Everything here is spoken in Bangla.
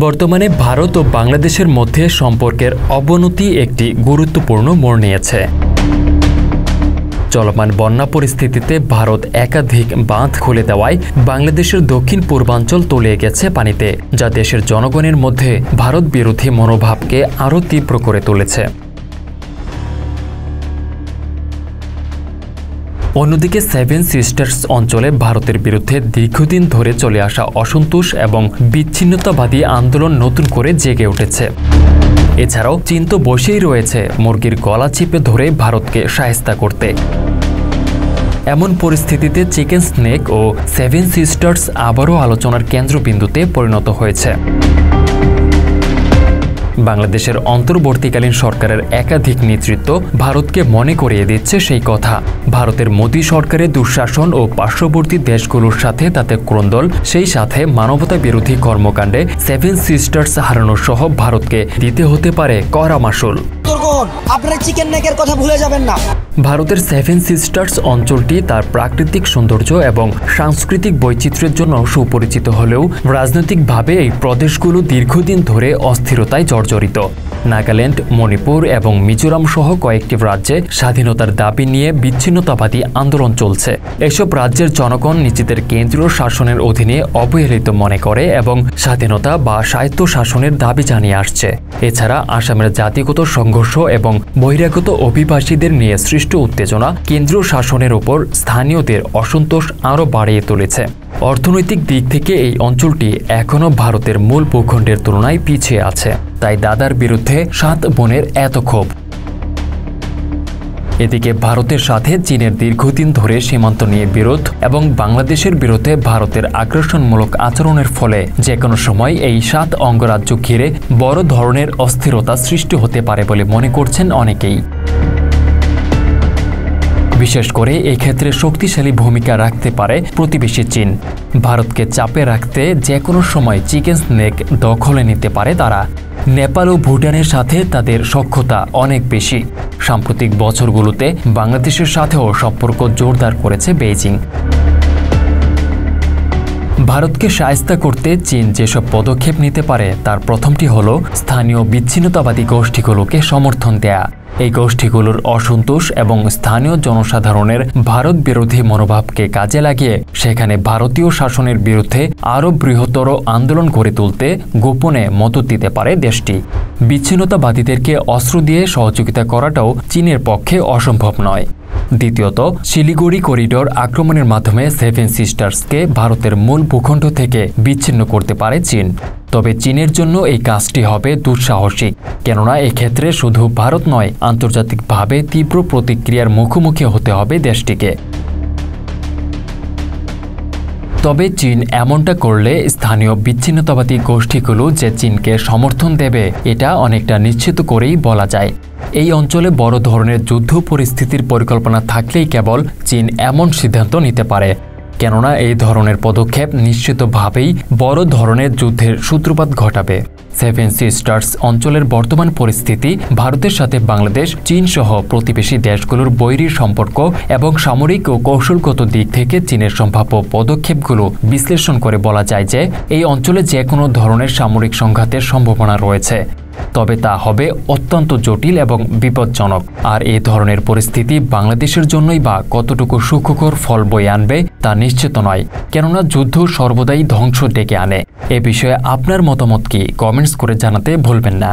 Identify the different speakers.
Speaker 1: বর্তমানে ভারত ও বাংলাদেশের মধ্যে সম্পর্কের অবনতি একটি গুরুত্বপূর্ণ মোড় নিয়েছে। চলমান বন্যা পরিস্থিতিতে ভারত একাধিক বাঁধ খুলে দেওয়ায় বাংলাদেশের দক্ষিণ পূর্বাঞ্চল তলিয়ে গেছে পানিতে, যা দেশের জনগণের মধ্যে ভারত বিরোধী মনোভাবকে আরও তীব্র করে তুলেছে। অন্যদিকে সেভেন সিস্টার্স অঞ্চলে ভারতের বিরুদ্ধে দীর্ঘদিন ধরে চলে আসা অসন্তোষ এবং বিচ্ছিন্নতাবাদী আন্দোলন নতুন করে জেগে উঠেছে। এছাড়াও চীন তো বসেই রয়েছে মুরগির গলা চিপে ধরে ভারতকে শায়েস্তা করতে। এমন পরিস্থিতিতে চিকেন স্নেক ও সেভেন সিস্টার্স আবারও আলোচনার কেন্দ্রবিন্দুতে পরিণত হয়েছে। বাংলাদেশের অন্তর্বর্তীকালীন সরকারের একাধিক নেতৃত্ব ভারতকে মনে করিয়ে দিচ্ছে সেই কথা। ভারতের মোদী সরকারের দুঃশাসন ও পার্শ্ববর্তী দেশগুলোর সাথে তাতে ক্রন্দল, সেই সাথে মানবতা বিরোধী কর্মকাণ্ডে সেভেন সিস্টার্স হারানো সহ ভারতকে দিতে হতে পারে কড়া মাশুল। ভারতের সেভেন সিস্টার্স অঞ্চলটি তার প্রাকৃতিক সৌন্দর্য এবং সাংস্কৃতিক বৈচিত্র্যের জন্য সুপরিচিত হলেও রাজনৈতিকভাবে এই প্রদেশগুলো দীর্ঘদিন ধরে অস্থিরতায় জর্জরিত। নাগাল্যান্ড, মণিপুর এবং মিজোরাম সহ কয়েকটি রাজ্যে স্বাধীনতার দাবি নিয়ে বিচ্ছিন্নতাবাদী আন্দোলন চলছে। এসব রাজ্যের জনগণ নিজেদের কেন্দ্রীয় শাসনের অধীনে অবহেলিত মনে করে এবং স্বাধীনতা বা স্বায়ত্ত শাসনের দাবি জানিয়ে আসছে। এছাড়া আসামের জাতিগত সংঘর্ষ এবং বহিরাগত অভিবাসীদের নিয়ে সৃষ্ট উত্তেজনা কেন্দ্রীয় শাসনের উপর স্থানীয়দের অসন্তোষ আরও বাড়িয়ে তুলেছে। অর্থনৈতিক দিক থেকে এই অঞ্চলটি এখনও ভারতের মূল ভূখণ্ডের তুলনায় পিছিয়ে আছে, তাই দাদার বিরুদ্ধে 7 বোনের এত ক্ষোভ। এদিকে ভারতের সাথে চীনের দীর্ঘদিন ধরে সীমান্ত নিয়ে বিরোধ এবং বাংলাদেশের বিরুদ্ধে ভারতের আগ্রাসনমূলক আচরণের ফলে যে কোনো সময় এই 7 অঙ্গরাজ্য ঘিরে বড় ধরনের অস্থিরতা সৃষ্টি হতে পারে বলে মনে করছেন অনেকেই। বিশেষ করে এই ক্ষেত্রে শক্তিশালী ভূমিকা রাখতে পারে প্রতিবেশী চীন। ভারতকে চাপে রাখতে যে কোনো সময় চিকেন স্নেক দখলে নিতে পারে তারা। নেপাল ও ভুটানের সাথে তাদের সখ্যতা অনেক বেশি। সাম্প্রতিক বছরগুলোতে বাংলাদেশের সাথেও সম্পর্ক জোরদার করেছে বেইজিং। ভারতকে শায়েস্তা করতে চীন যেসব পদক্ষেপ নিতে পারে তার প্রথমটি হল স্থানীয় বিচ্ছিন্নতাবাদী গোষ্ঠীগুলোকে সমর্থন দেয়া। এই গোষ্ঠীগুলোর অসন্তোষ এবং স্থানীয় জনসাধারণের ভারত বিরোধী মনোভাবকে কাজে লাগিয়ে সেখানে ভারতীয় শাসনের বিরুদ্ধে আরও বৃহত্তর আন্দোলন গড়ে তুলতে গোপনে মদত দিতে পারে দেশটি। বিচ্ছিন্নতাবাদীদেরকে অস্ত্র দিয়ে সহযোগিতা করাটাও চীনের পক্ষে অসম্ভব নয়। দ্বিতীয়ত, শিলিগুড়ি করিডোর আক্রমণের মাধ্যমে সেভেন সিস্টার্সকে ভারতের মূল ভূখণ্ড থেকে বিচ্ছিন্ন করতে পারে চীন। তবে চীনের জন্য এই কাজটি হবে দুঃসাহসিক, কেননা এক্ষেত্রে শুধু ভারত নয়, আন্তর্জাতিকভাবে তীব্র প্রতিক্রিয়ার মুখোমুখি হতে হবে দেশটিকে। তবে চীন এমনটা করলে স্থানীয় বিচ্ছিন্নতাবাদী গোষ্ঠীগুলো যে চীনকে সমর্থন দেবে এটা অনেকটা নিশ্চিত করেই বলা যায়। এই অঞ্চলে বড় ধরনের যুদ্ধ পরিস্থিতির পরিকল্পনা থাকলেই কেবল চীন এমন সিদ্ধান্ত নিতে পারে, কেননা এই ধরনের পদক্ষেপ নিশ্চিতভাবেই বড় ধরনের যুদ্ধের সূত্রপাত ঘটাবে। সেভেন সিস্টার্স অঞ্চলের বর্তমান পরিস্থিতি ভারতের সাথে বাংলাদেশ, চীন সহ প্রতিবেশী দেশগুলোর বৈরী সম্পর্ক এবং সামরিক ও কৌশলগত দিক থেকে চীনের সম্ভাব্য পদক্ষেপগুলো বিশ্লেষণ করে বলা যায় যে এই অঞ্চলে যে কোনো ধরনের সামরিক সংঘাতের সম্ভাবনা রয়েছে, তবে তা হবে অত্যন্ত জটিল এবং বিপজ্জনক। আর এই ধরনের পরিস্থিতি বাংলাদেশের জন্যই বা কতটুকু সুখকর ফল বয়ে আনবে তা নিশ্চিত নয়, কেননা যুদ্ধ সর্বদাই ধ্বংস ডেকে আনে। এ বিষয়ে আপনার মতামত কি কমেন্টস করে জানাতে ভুলবেন না।